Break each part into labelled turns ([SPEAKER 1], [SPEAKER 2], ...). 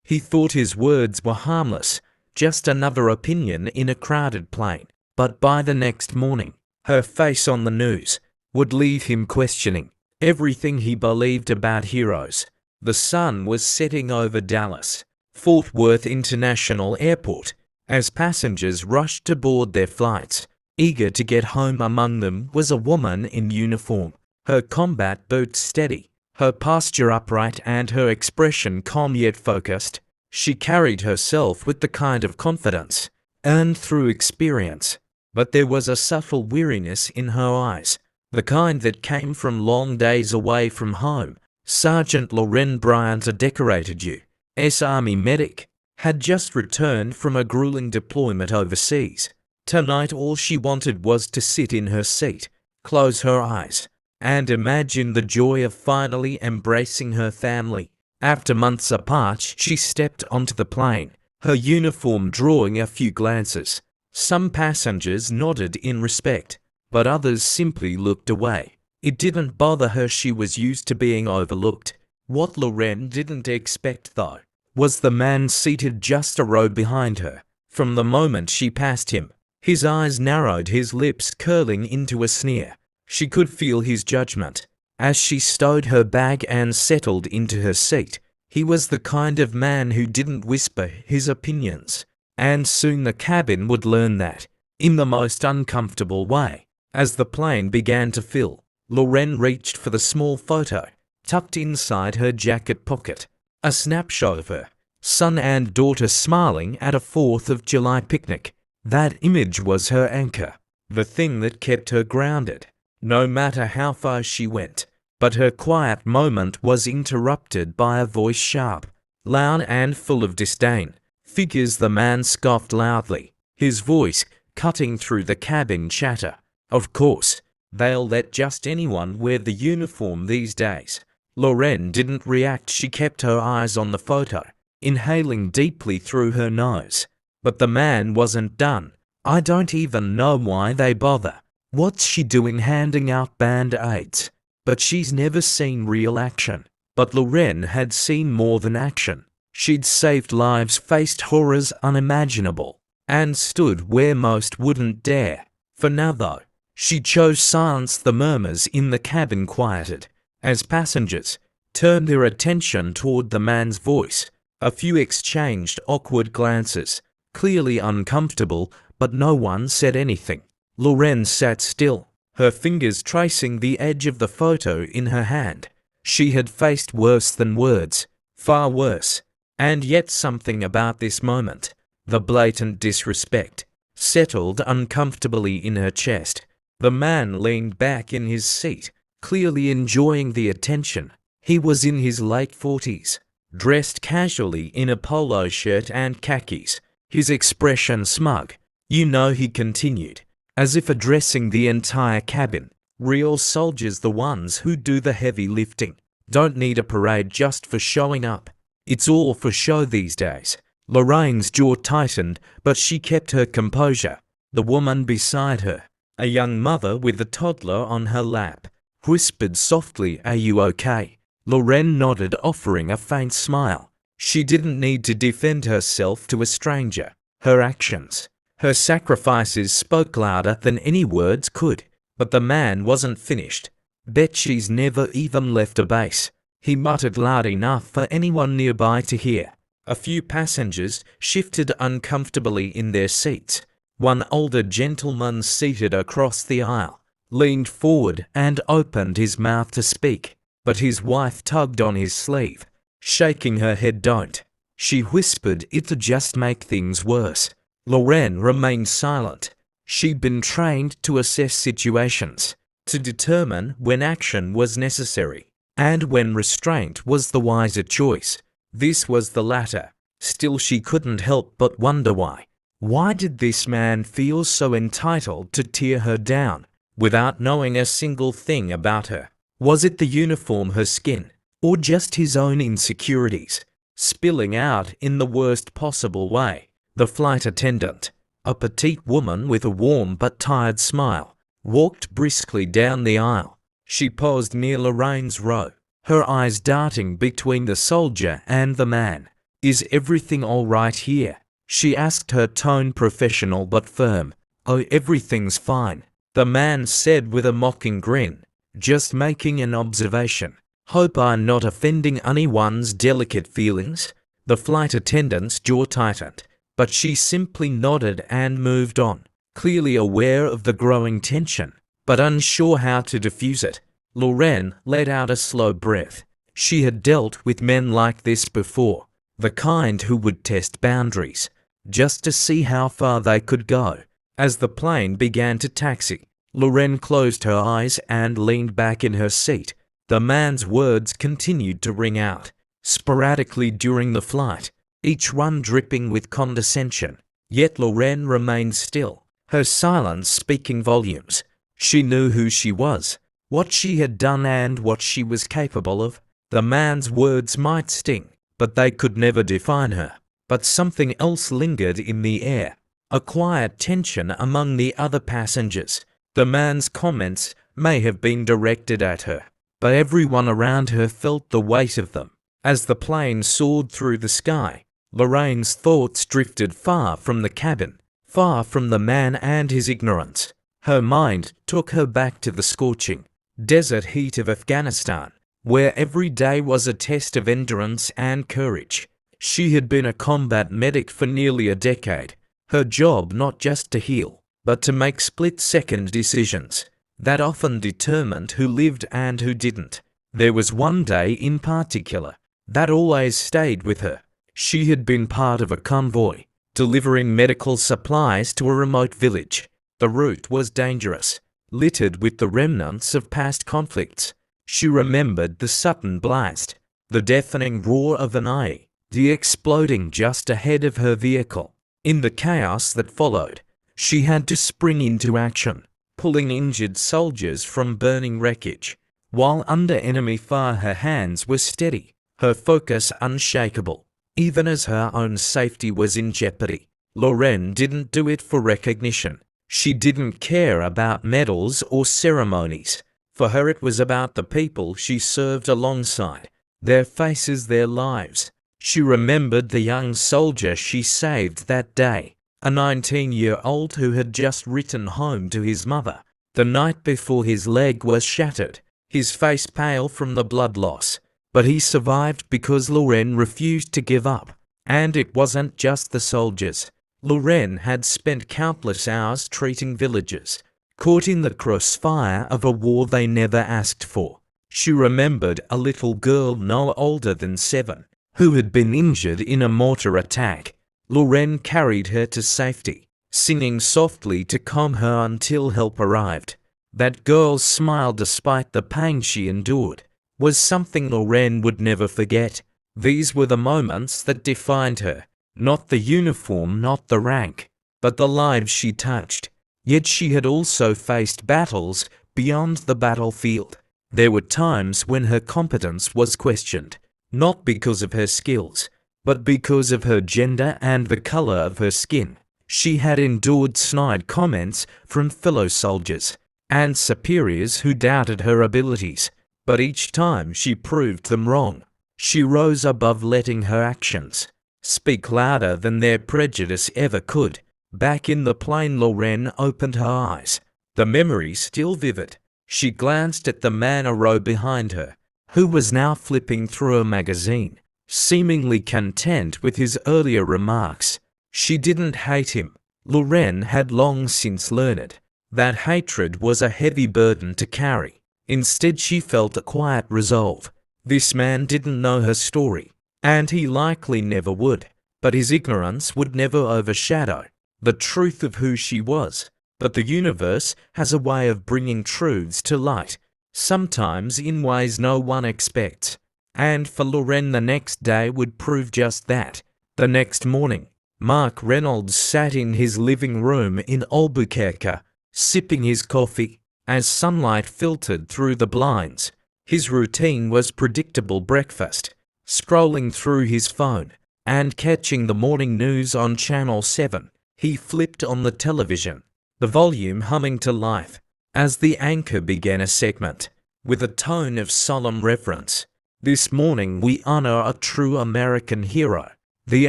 [SPEAKER 1] He thought his words were harmless, just another opinion in a crowded plane. But by the next morning, her face on the news would leave him questioning everything he believed about heroes. The sun was setting over Dallas Fort Worth International Airport as passengers rushed to board their flights, eager to get home. Among them was a woman in uniform, her combat boots steady, her posture upright and her expression calm yet focused. She carried herself with the kind of confidence earned through experience, but there was a subtle weariness in her eyes, the kind that came from long days away from home. Sergeant Loren Bryant, a decorated U.S. Army medic, had just returned from a grueling deployment overseas. Tonight all she wanted was to sit in her seat, close her eyes, and imagine the joy of finally embracing her family. After months apart, she stepped onto the plane, her uniform drawing a few glances. Some passengers nodded in respect, but others simply looked away. It didn't bother her. She was used to being overlooked. What Loren didn't expect, though, was the man seated just a row behind her. From the moment she passed him, his eyes narrowed, his lips curling into a sneer. She could feel his judgment as she stowed her bag and settled into her seat. He was the kind of man who didn't whisper his opinions, and soon the cabin would learn that, in the most uncomfortable way. As the plane began to fill, Loren reached for the small photo tucked inside her jacket pocket, a snapshot of her son and daughter smiling at a 4th of July picnic. That image was her anchor, the thing that kept her grounded, no matter how far she went. But her quiet moment was interrupted by a voice sharp, loud and full of disdain. "Figures," the man scoffed loudly, his voice cutting through the cabin chatter. "Of course, they'll let just anyone wear the uniform these days." Loren didn't react. She kept her eyes on the photo, inhaling deeply through her nose. But the man wasn't done. "I don't even know why they bother. What's she doing handing out band-aids?" But she's never seen real action. But Loren had seen more than action. She'd saved lives, faced horrors unimaginable, and stood where most wouldn't dare. For now, though, she chose silence. The murmurs in the cabin quieted as passengers turned their attention toward the man's voice. A few exchanged awkward glances, clearly uncomfortable, but no one said anything. Loren sat still, her fingers tracing the edge of the photo in her hand. She had faced worse than words, far worse, and yet something about this moment, the blatant disrespect, settled uncomfortably in her chest. The man leaned back in his seat, clearly enjoying the attention. He was in his late 40s, dressed casually in a polo shirt and khakis, his expression smug. "You know," he continued, as if addressing the entire cabin, "real soldiers, the ones who do the heavy lifting, don't need a parade just for showing up. It's all for show these days." Lorraine's jaw tightened, but she kept her composure. The woman beside her, a young mother with a toddler on her lap, whispered softly, "Are you okay?" Loren nodded, offering a faint smile. She didn't need to defend herself to a stranger. Her actions, her sacrifices spoke louder than any words could. But the man wasn't finished. "Bet she's never even left a base," he muttered loud enough for anyone nearby to hear. A few passengers shifted uncomfortably in their seats. One older gentleman seated across the aisle leaned forward and opened his mouth to speak, but his wife tugged on his sleeve, shaking her head. "Don't," she whispered, "it'll just make things worse." Loren remained silent. She'd been trained to assess situations, to determine when action was necessary, and when restraint was the wiser choice. This was the latter. Still, she couldn't help but wonder why. Why did this man feel so entitled to tear her down, without knowing a single thing about her? Was it the uniform, her skin, or just his own insecurities, spilling out in the worst possible way? The flight attendant, a petite woman with a warm but tired smile, walked briskly down the aisle. She paused near Lorraine's row, her eyes darting between the soldier and the man. "Is everything all right here?" she asked, her tone professional but firm. "Oh, everything's fine," the man said with a mocking grin. "Just making an observation. Hope I'm not offending anyone's delicate feelings." The flight attendant's jaw tightened, but she simply nodded and moved on, clearly aware of the growing tension, but unsure how to diffuse it. Lorraine let out a slow breath. She had dealt with men like this before, the kind who would test boundaries, just to see how far they could go. As the plane began to taxi, Lorraine closed her eyes and leaned back in her seat. The man's words continued to ring out, sporadically during the flight, each one dripping with condescension. Yet Lorraine remained still, her silence speaking volumes. She knew who she was, what she had done and what she was capable of. The man's words might sting, but they could never define her. But something else lingered in the air, a quiet tension among the other passengers. The man's comments may have been directed at her, but everyone around her felt the weight of them. As the plane soared through the sky, Lorraine's thoughts drifted far from the cabin, far from the man and his ignorance. Her mind took her back to the scorching desert heat of Afghanistan, where every day was a test of endurance and courage. She had been a combat medic for nearly a decade, her job not just to heal, but to make split-second decisions that often determined who lived and who didn't. There was one day in particular that always stayed with her. She had been part of a convoy, delivering medical supplies to a remote village. The route was dangerous, littered with the remnants of past conflicts. She remembered the sudden blast, the deafening roar of an eye, the exploding just ahead of her vehicle. In the chaos that followed, she had to spring into action, pulling injured soldiers from burning wreckage. While under enemy fire, her hands were steady, her focus unshakable, even as her own safety was in jeopardy. Lorraine didn't do it for recognition. She didn't care about medals or ceremonies. For her it was about the people she served alongside, their faces, their lives. She remembered the young soldier she saved that day, a 19-year-old who had just written home to his mother the night before his leg was shattered, his face pale from the blood loss. But he survived because Lorraine refused to give up. And it wasn't just the soldiers. Lorraine had spent countless hours treating villagers, caught in the crossfire of a war they never asked for. She remembered a little girl no older than 7, who had been injured in a mortar attack. Lorraine carried her to safety, singing softly to calm her until help arrived. That girl's smile, despite the pain she endured, was something Lorraine would never forget. These were the moments that defined her, not the uniform, not the rank, but the lives she touched. Yet she had also faced battles beyond the battlefield. There were times when her competence was questioned, not because of her skills, but because of her gender and the color of her skin. She had endured snide comments from fellow soldiers and superiors who doubted her abilities. But each time she proved them wrong. She rose above letting her actions speak louder than their prejudice ever could. Back in the plane, Lorraine opened her eyes, the memory still vivid. She glanced at the man a row behind her, who was now flipping through a magazine, seemingly content with his earlier remarks. She didn't hate him. Lorraine had long since learned that hatred was a heavy burden to carry. Instead, she felt a quiet resolve. This man didn't know her story, and he likely never would, but his ignorance would never overshadow the truth of who she was. But the universe has a way of bringing truths to light, sometimes in ways no one expects. And for Lorraine, the next day would prove just that. The next morning, Mark Reynolds sat in his living room in Albuquerque, sipping his coffee. As sunlight filtered through the blinds, his routine was predictable: breakfast, scrolling through his phone, and catching the morning news on Channel 7. He flipped on the television, the volume humming to life, as the anchor began a segment, with a tone of solemn reverence. "This morning we honor a true American hero, The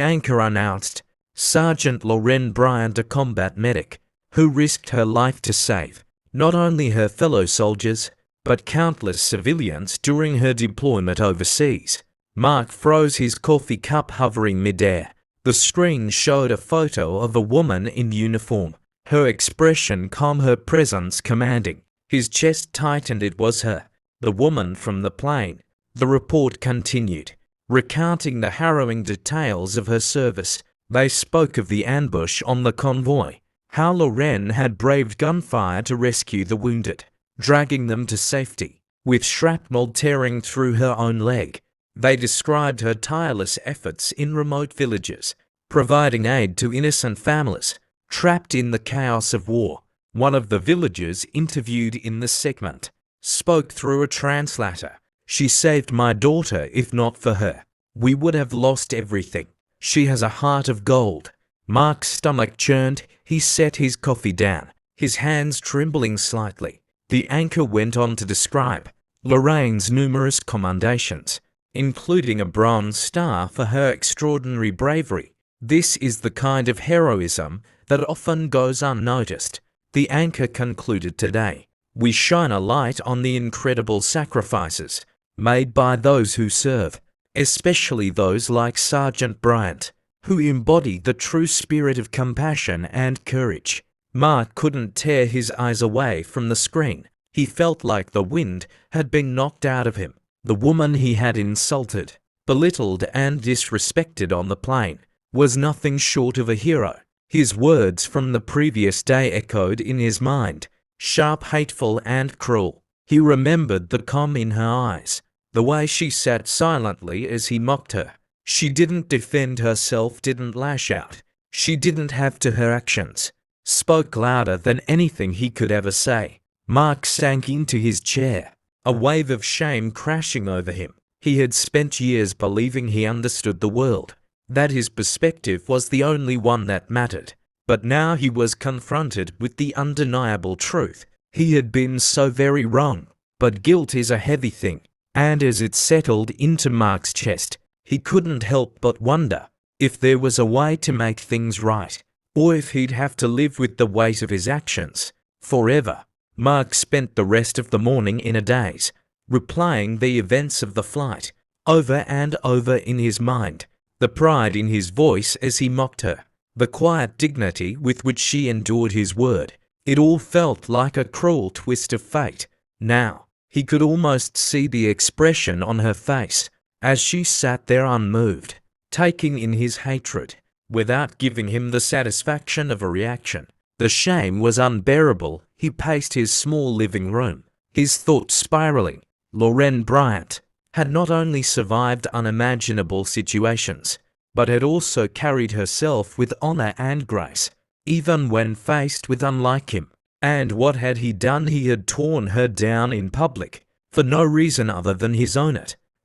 [SPEAKER 1] anchor announced, Sergeant Lorraine Bryant, a combat medic, who risked her life to save not only her fellow soldiers, but countless civilians during her deployment overseas. Mark froze, his coffee cup hovering midair. The screen showed a photo of a woman in uniform, her expression calm, her presence commanding. His chest tightened. It was her, the woman from the plane. The report continued, recounting the harrowing details of her service. They spoke of the ambush on the convoy, how Lorraine had braved gunfire to rescue the wounded, dragging them to safety, with shrapnel tearing through her own leg. They described her tireless efforts in remote villages, providing aid to innocent families trapped in the chaos of war. One of the villagers interviewed in the segment spoke through a translator. She saved my daughter. If not for her, we would have lost everything. She has a heart of gold. Mark's stomach churned. He set his coffee down, his hands trembling slightly. The anchor went on to describe Lorraine's numerous commendations, including a Bronze Star for her extraordinary bravery. This is the kind of heroism that often goes unnoticed, the anchor concluded today. We shine a light on the incredible sacrifices made by those who serve, especially those like Sergeant Bryant, who embody the true spirit of compassion and courage. Mark couldn't tear his eyes away from the screen. He felt like the wind had been knocked out of him. The woman he had insulted, belittled and disrespected on the plane was nothing short of a hero. His words from the previous day echoed in his mind, sharp, hateful and cruel. He remembered the calm in her eyes, the way she sat silently as he mocked her. She didn't defend herself, didn't lash out. She didn't have to. Her actions spoke louder than anything he could ever say. Mark sank into his chair, a wave of shame crashing over him. He had spent years believing he understood the world, that his perspective was the only one that mattered. But now he was confronted with the undeniable truth. He had been so very wrong. But guilt is a heavy thing, and as it settled into Mark's chest, he couldn't help but wonder if there was a way to make things right, or if he'd have to live with the weight of his actions forever. Mark spent the rest of the morning in a daze, replaying the events of the flight over and over in his mind, the pride in his voice as he mocked her, the quiet dignity with which she endured his word. It all felt like a cruel twist of fate. Now, he could almost see the expression on her face as she sat there unmoved, taking in his hatred without giving him the satisfaction of a reaction. The shame was unbearable. He paced his small living room, his thoughts spiraling. Lorraine Bryant had not only survived unimaginable situations, but had also carried herself with honor and grace, even when faced with unlike him. And what had he done? He had torn her down in public, for no reason other than his own.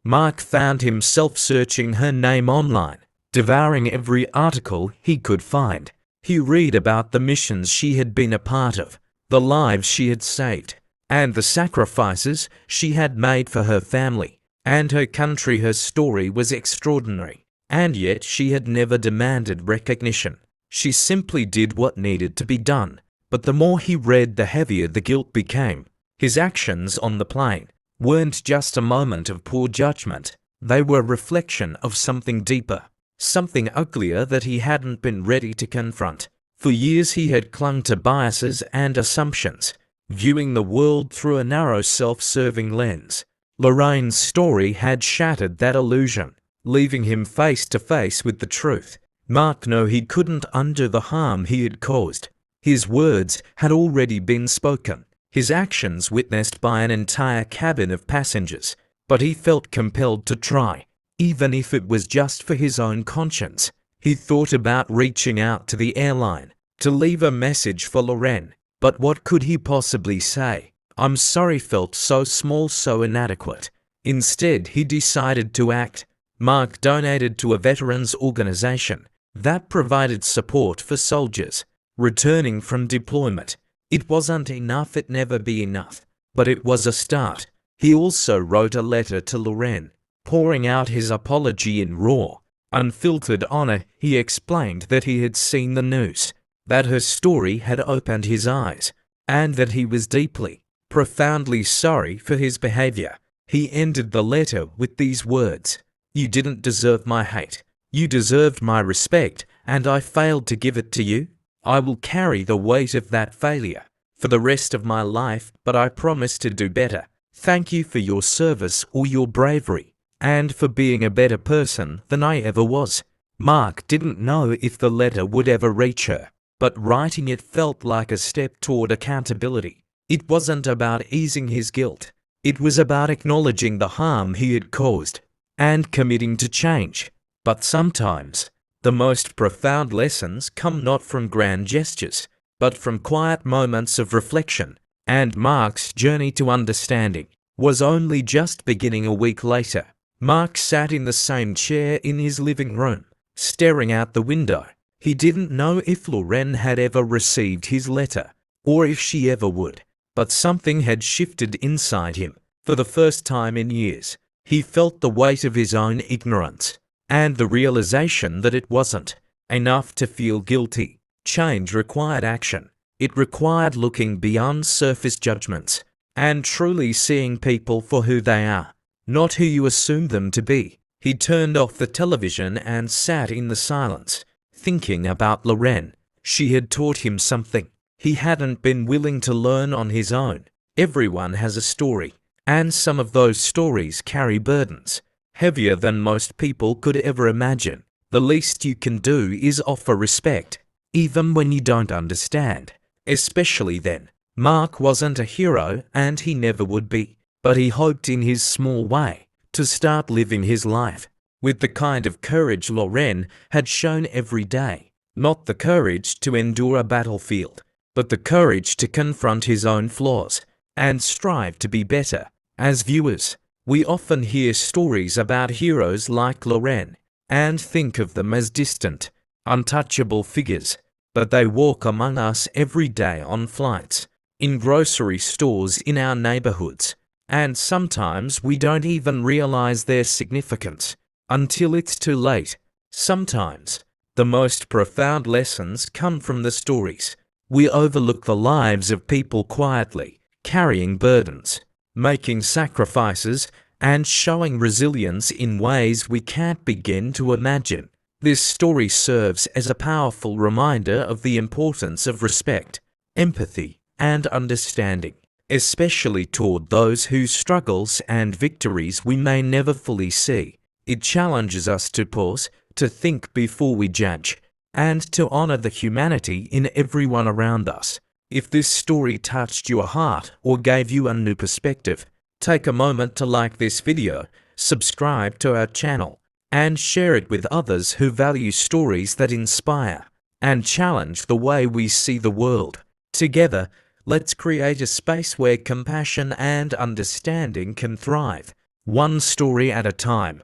[SPEAKER 1] Mark found himself searching her name online, devouring every article he could find. He read about the missions she had been a part of, the lives she had saved, and the sacrifices she had made for her family and her country. Her story was extraordinary, and yet she had never demanded recognition. She simply did what needed to be done. But the more he read, the heavier the guilt became. His actions on the plane weren't just a moment of poor judgment. They were a reflection of something deeper, something uglier that he hadn't been ready to confront. For years he had clung to biases and assumptions, viewing the world through a narrow, self-serving lens. Lorraine's story had shattered that illusion, leaving him face to face with the truth. Mark knew he couldn't undo the harm he had caused. His words had already been spoken, his actions witnessed by an entire cabin of passengers, but he felt compelled to try, even if it was just for his own conscience. He thought about reaching out to the airline to leave a message for Lorraine, but what could he possibly say? "I'm sorry" felt so small, so inadequate. Instead, he decided to act. Mark donated to a veterans organization that provided support for soldiers returning from deployment. It wasn't enough, it'd never be enough, but it was a start. He also wrote a letter to Lorraine, pouring out his apology in raw, Unfiltered honor, he explained that he had seen the news, that her story had opened his eyes, and that he was deeply, profoundly sorry for his behavior. He ended the letter with these words: "You didn't deserve my hate. You deserved my respect, and I failed to give it to you. I will carry the weight of that failure for the rest of my life, but I promise to do better. Thank you for your service or your bravery, and for being a better person than I ever was." Mark didn't know if the letter would ever reach her, but writing it felt like a step toward accountability. It wasn't about easing his guilt. It was about acknowledging the harm he had caused and committing to change. But sometimes, the most profound lessons come not from grand gestures, but from quiet moments of reflection. And Mark's journey to understanding was only just beginning a week later. Mark sat in the same chair in his living room, staring out the window. He didn't know if Lorraine had ever received his letter, or if she ever would. But something had shifted inside him. For the first time in years, he felt the weight of his own ignorance, and the realization that it wasn't enough to feel guilty. Change required action. It required looking beyond surface judgments and truly seeing people for who they are, not who you assume them to be. He turned off the television and sat in the silence, thinking about Lorraine. She had taught him something he hadn't been willing to learn on his own. Everyone has a story, and some of those stories carry burdens heavier than most people could ever imagine. The least you can do is offer respect, even when you don't understand. Especially then. Mark wasn't a hero, and he never would be, but he hoped in his small way to start living his life with the kind of courage Lorraine had shown every day. Not the courage to endure a battlefield, but the courage to confront his own flaws and strive to be better. As viewers, we often hear stories about heroes like Lorraine and think of them as distant, untouchable figures. But they walk among us every day on flights, in grocery stores, in our neighborhoods, and sometimes we don't even realize their significance until it's too late. Sometimes, the most profound lessons come from the stories. We overlook the lives of people quietly, carrying burdens, making sacrifices, and showing resilience in ways we can't begin to imagine. This story serves as a powerful reminder of the importance of respect, empathy, and understanding, especially toward those whose struggles and victories we may never fully see. It challenges us to pause, to think before we judge, and to honor the humanity in everyone around us. If this story touched your heart or gave you a new perspective, take a moment to like this video, subscribe to our channel, and share it with others who value stories that inspire and challenge the way we see the world. Together, let's create a space where compassion and understanding can thrive, one story at a time.